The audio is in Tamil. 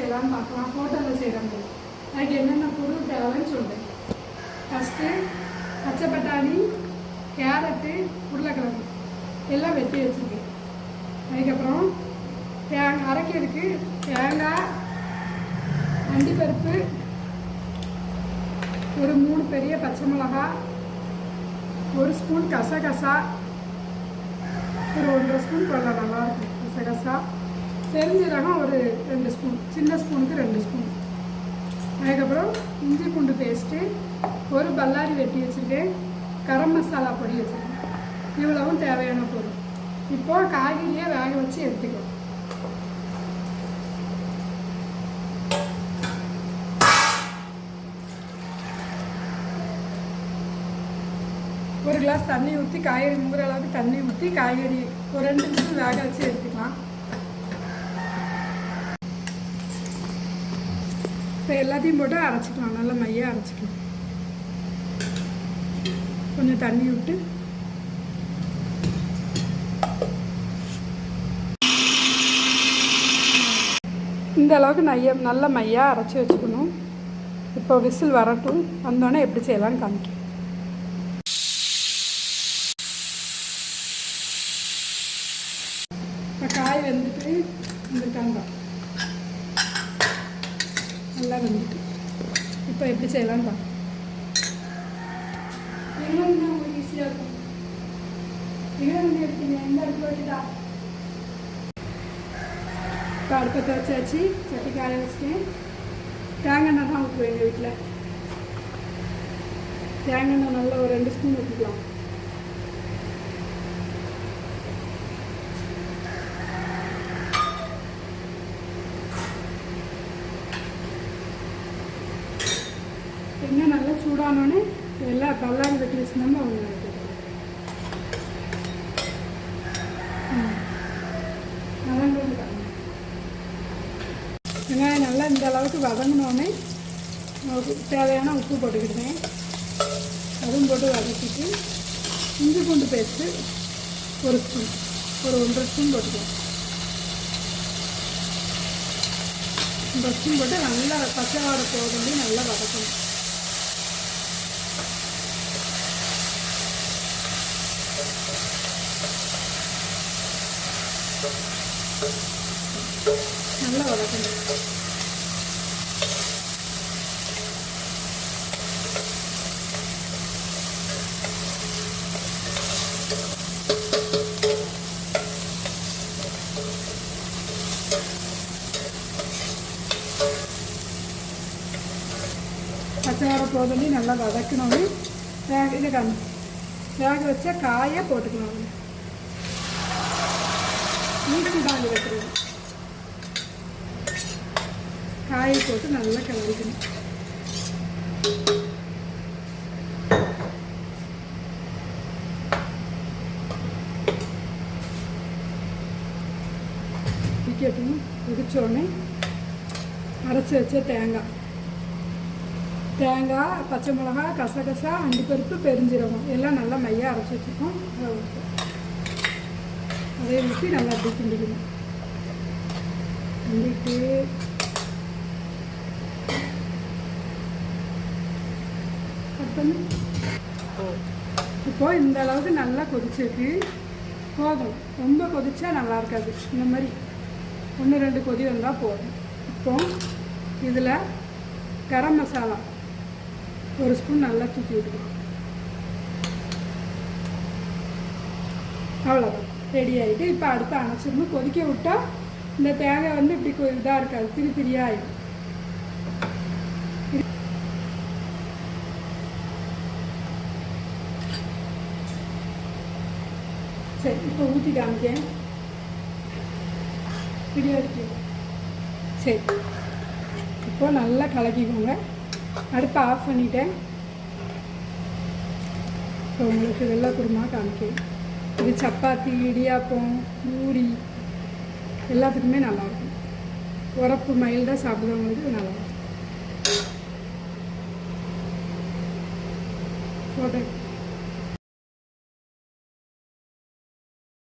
செய்யலாம்னு பார்க்கலாம். ஹோட்டலில் செய்கிற மாதிரி. அதுக்கு என்னென்ன பொருள் தேவைன்னு சொல்கிறேன். ஃபஸ்ட்டு பச்சை பட்டாணி, கேரட்டு, உருளைக்கிழங்கு எல்லாம் வெட்டி வச்சுருக்கேன். அதுக்கப்புறம் அரைக்கிறதுக்கு தேங்காய், அண்டிப்பருப்பு, ஒரு 3 பெரிய பச்சை மிளகாய், 1 ஸ்பூன் கசகசா, ஒரு 1.5 ஸ்பூன் போடலாம், நல்லாயிருக்கும் கசகசா. பெருஞ்சீரகம் ஒரு 2 ஸ்பூன், சின்ன ஸ்பூனுக்கு 2 ஸ்பூன். அதுக்கப்புறம் இஞ்சி பூண்டு பேஸ்ட்டு, ஒரு பல்லாரி வெட்டி வச்சுருக்கேன், கரம் மசாலா பொடி வச்சுருக்கேன். இவ்வளவும் தேவையான பொருள். இப்போது காய்கறியை வேக வச்சு எடுத்துக்கலாம். ஒரு கிளாஸ் தண்ணி ஊற்றி காய்கறி முங்குற அளவுக்கு தண்ணி ஊற்றி காய்கறி ஒரு 2 நிமிஷம் வேக வச்சு எடுத்துக்கலாம். இப்போ எல்லாத்தையும் போட்டு அரைச்சிக்கலாம், நல்லா மையாக அரைச்சிக்கலாம். கொஞ்சம் தண்ணி விட்டு இந்த அளவுக்கு நல்ல மையாக அரைச்சி வச்சுக்கணும். இப்போ விசில் வரட்டும், வந்தோடனே எப்படி செய்யலாம்னு காமிக்க. இப்போ காய் வெந்துட்டு வந்துருக்காங்க, நல்லா வெந்துட்டு. இப்போ எப்படி செய்யலாம்னு பார்க்க. உங்களுக்கு ஈஸியாக இருக்கும். எங்கே எடுத்தீங்க? எந்த இடத்துல வச்சுட்டா? இப்போ அடுப்பத்தை வச்சாச்சு, சட்டி காய வச்சுட்டேன். தேங்காய் எண்ணெய் தான் ஊற்றுவேன் எங்கள் வீட்டில். தேங்காய் எண்ணெய் நல்லா ஒரு 2 ஸ்பூன் ஊற்றிக்கலாம். எண்ணெய் நல்லா சூடானோடனே எல்லாம் பல்லாரி வெட்டி வச்சுருந்தோம்னா அவங்க வெங்காயம் நல்லா இந்த அளவுக்கு வதங்கினோடனே தேவையான உப்பு போட்டுக்கிட்டேன். அதுவும் போட்டு வதக்கிட்டு இஞ்சி பூண்டு பேஸ்ட்டு 1 ஸ்பூன், ஒரு 1.5 ஸ்பூன் போட்டுக்கலாம். 1 ஸ்பூன் போட்டு நல்லா பச்சை வாடை போக நல்லா வதக்கணும். நல்லா வதக்கணும். பச்சை வாடை போதோடனே நல்லா வதக்கணும்னு இதை வேக வச்சா காயை போட்டுக்கணும். ஈஸி தான் அது வைக்கிறது. காயை போட்டு நல்லா கிளறிக்கணும். பிடிக்கட்டும். பிடிச்சோடனே அரைச்சி வச்ச தேங்காய், பச்சை மிளகாய், கசகசா, அண்டிப்பருப்பு, பெருஞ்சீரகம் எல்லாம் நல்லா மையாக அரைச்சி வச்சுருக்கோம். அதை ஊற்றி நல்லா அப்படி கிண்டிக்கணும். கிண்டிட்டு இப்போ இந்த அளவுக்கு நல்லா கொதிச்சிருக்கு. போதும், ரொம்ப கொதிச்சா நல்லா இருக்காது. இந்த மாதிரி 1-2 கொதி வந்தால் போதும். இப்போ இதில் கரம் மசாலா 1 ஸ்பூன் நல்லா தூக்கி விட்டுக்கணும். அவ்வளோதான், ரெடி ஆகிட்டு. இப்போ அடுத்து அணைச்சிடணும். கொதிக்க விட்டால் இந்த தேங்காய் வந்து இப்படி இதாக இருக்காது, திரியாக ஆகிடும். சரி, இப்போ ஊற்றி காமிக்கேன். வீடியோ இருக்கு. சரி, இப்போ நல்லா கலக்கிக்கோங்க. அடுப்பை ஆஃப் பண்ணிட்டேன். இப்போ உங்களுக்கு வெள்ளை குருமா காமிக்கேன். இது சப்பாத்தி, இடியாப்பம், பூரி எல்லாத்துக்குமே நல்லாயிருக்கும். உரப்பு மைல்டாக சாப்பிட்றவங்களுக்கு நல்லாயிருக்கும். போட்டேன்.